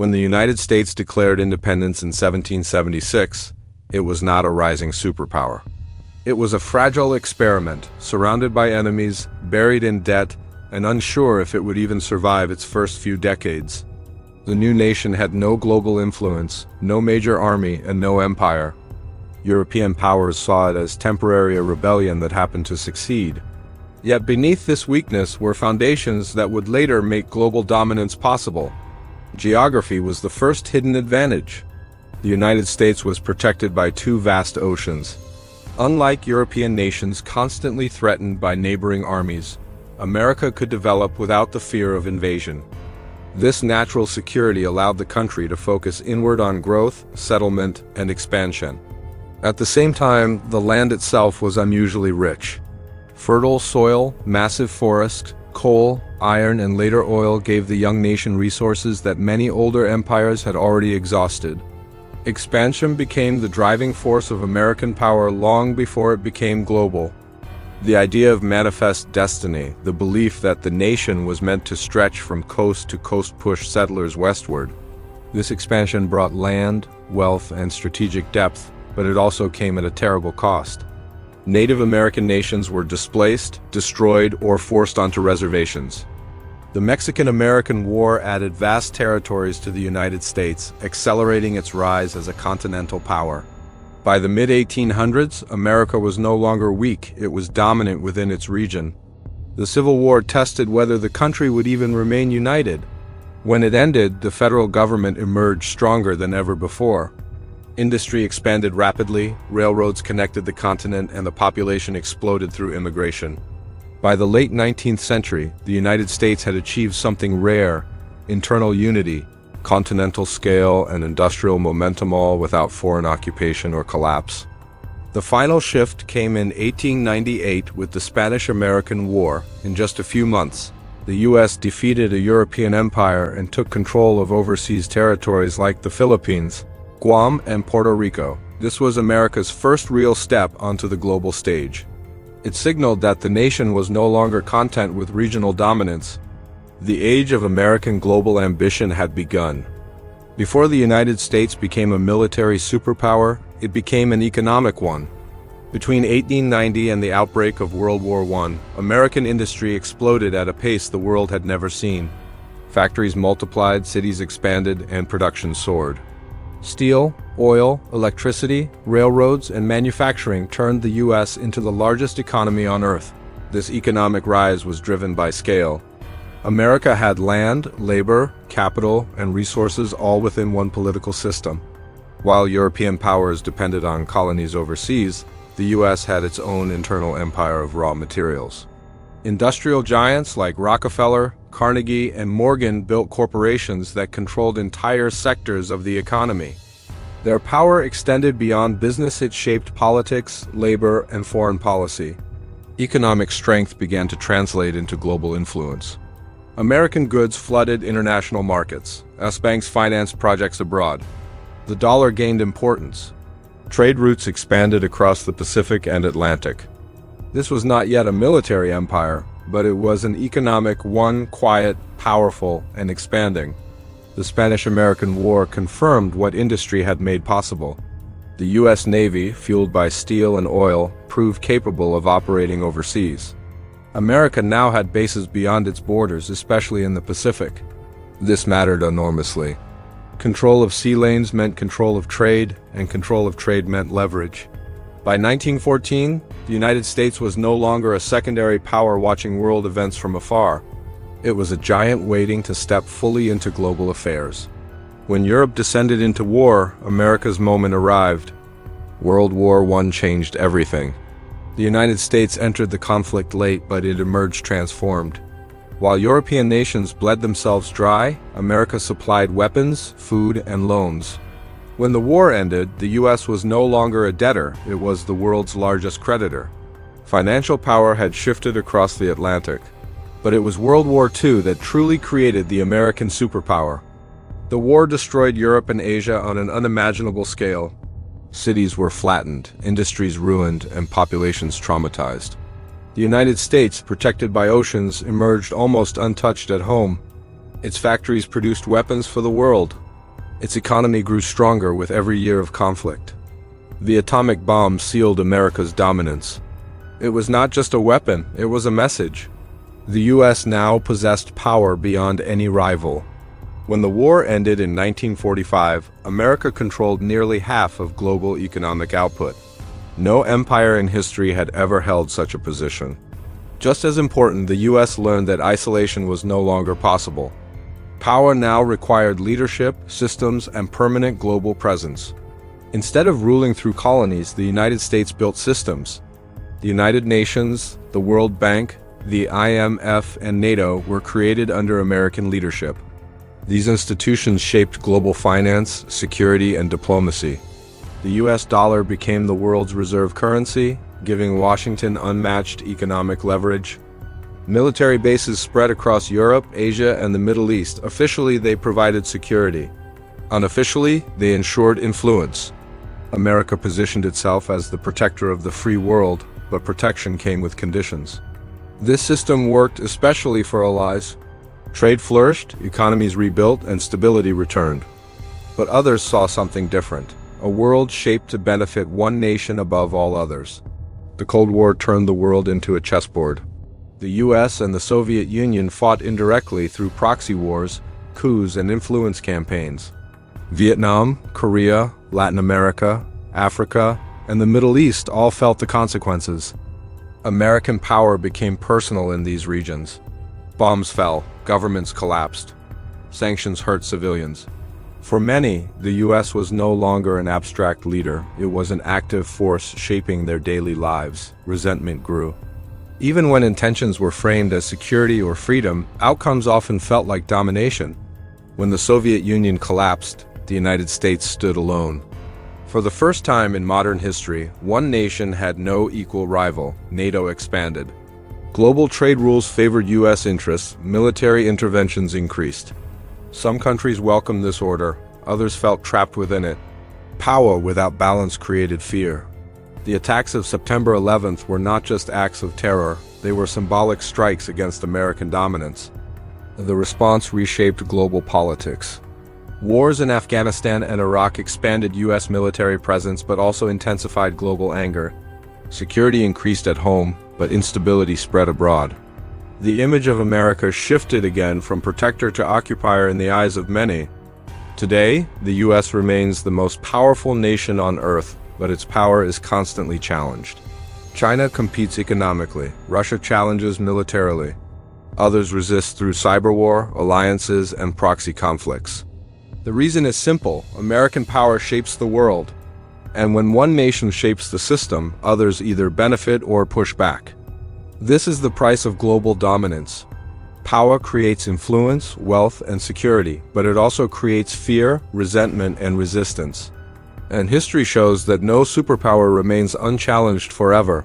When the United States declared independence in 1776, it was not a rising superpower. It was a fragile experiment, surrounded by enemies, buried in debt, and unsure if it would even survive its first few decades. The new nation had no global influence, no major army, and no empire. European powers saw it as temporary a rebellion that happened to succeed. Yet beneath this weakness were foundations that would later make global dominance possible. Geography was the first hidden advantage. The United States was protected by two vast oceans. Unlike European nations constantly threatened by neighboring armies, America could develop without the fear of invasion. This natural security allowed the country to focus inward on growth, settlement, and expansion. At the same time, the land itself was unusually rich. Fertile soil, massive forests, coal, iron, and later oil gave the young nation resources that many older empires had already exhausted. Expansion became the driving force of American power long before it became global. The idea of manifest destiny, the belief that the nation was meant to stretch from coast to coast, pushed settlers westward. This expansion brought land, wealth, and strategic depth, but it also came at a terrible cost. Native American nations were displaced, destroyed, or forced onto reservations. The Mexican-American War added vast territories to the United States, accelerating its rise as a continental power. By the mid-1800s, America was no longer weak, it was dominant within its region. The Civil War tested whether the country would even remain united. When it ended, the federal government emerged stronger than ever before. Industry expanded rapidly, railroads connected the continent, and the population exploded through immigration. By the late 19th century, the United States had achieved something rare: internal unity, continental scale, and industrial momentum, all without foreign occupation or collapse. The final shift came in 1898 with the Spanish-American War. In just a few months, the U.S. defeated a European empire and took control of overseas territories like the Philippines, Guam, and Puerto Rico. This was America's first real step onto the global stage. It signaled that the nation was no longer content with regional dominance. The age of American global ambition had begun. Before the United States became a military superpower, it became an economic one. Between 1890 and the outbreak of World War I, American industry exploded at a pace the world had never seen. Factories multiplied, cities expanded, and production soared. Steel, oil, electricity, railroads, and manufacturing turned the U.S. into the largest economy on Earth. This economic rise was driven by scale. America had land, labor, capital, and resources all within one political system. While European powers depended on colonies overseas, the U.S. had its own internal empire of raw materials. Industrial giants like Rockefeller, Carnegie, and Morgan built corporations that controlled entire sectors of the economy. Their power extended beyond business; it shaped politics, labor, and foreign policy. Economic strength began to translate into global influence. American goods flooded international markets. U.S. banks financed projects abroad. The dollar gained importance. Trade routes expanded across the Pacific and Atlantic. This was not yet a military empire, but it was an economic one, quiet, powerful, and expanding. The Spanish-American War confirmed what industry had made possible. The U.S. Navy, fueled by steel and oil, proved capable of operating overseas. America now had bases beyond its borders, especially in the Pacific. This mattered enormously. Control of sea lanes meant control of trade, and control of trade meant leverage. By 1914, the United States was no longer a secondary power watching world events from afar. It was a giant waiting to step fully into global affairs. When Europe descended into war, America's moment arrived. World War I changed everything. The United States entered the conflict late, but it emerged transformed. While European nations bled themselves dry, America supplied weapons, food, and loans. When the war ended, the U.S. was no longer a debtor, it was the world's largest creditor. Financial power had shifted across the Atlantic. But it was World War II that truly created the American superpower. The war destroyed Europe and Asia on an unimaginable scale. Cities were flattened, industries ruined, and populations traumatized. The United States, protected by oceans, emerged almost untouched at home. Its factories produced weapons for the world. Its economy grew stronger with every year of conflict. The atomic bomb sealed America's dominance. It was not just a weapon, it was a message. The US now possessed power beyond any rival. When the war ended in 1945, America controlled nearly half of global economic output. No empire in history had ever held such a position. Just as important, the US learned that isolation was no longer possible. Power now required leadership, systems, and permanent global presence. Instead of ruling through colonies, the United States built systems. The United Nations, the World Bank, the IMF, and NATO were created under American leadership. These institutions shaped global finance, security, and diplomacy. The US dollar became the world's reserve currency, giving Washington unmatched economic leverage. Military bases spread across Europe, Asia, and the Middle East. Officially, they provided security. Unofficially, they ensured influence. America positioned itself as the protector of the free world, but protection came with conditions. This system worked especially for allies. Trade flourished, economies rebuilt, and stability returned. But others saw something different, a world shaped to benefit one nation above all others. The Cold War turned the world into a chessboard. The US and the Soviet Union fought indirectly through proxy wars, coups, and influence campaigns. Vietnam, Korea, Latin America, Africa, and the Middle East all felt the consequences. American power became personal in these regions. Bombs fell, governments collapsed. Sanctions hurt civilians. For many, the US was no longer an abstract leader. It was an active force shaping their daily lives. Resentment grew. Even when intentions were framed as security or freedom, outcomes often felt like domination. When the Soviet Union collapsed, the United States stood alone. For the first time in modern history, one nation had no equal rival. NATO expanded. Global trade rules favored US interests, military interventions increased. Some countries welcomed this order, others felt trapped within it. Power without balance created fear. The attacks of September 11th were not just acts of terror, they were symbolic strikes against American dominance. The response reshaped global politics. Wars in Afghanistan and Iraq expanded US military presence but also intensified global anger. Security increased at home, but instability spread abroad. The image of America shifted again from protector to occupier in the eyes of many. Today, the US remains the most powerful nation on earth, but its power is constantly challenged. China competes economically, Russia challenges militarily. Others resist through cyber war, alliances, and proxy conflicts. The reason is simple: American power shapes the world. And when one nation shapes the system, others either benefit or push back. This is the price of global dominance. Power creates influence, wealth, and security, but it also creates fear, resentment, and resistance. And history shows that no superpower remains unchallenged forever.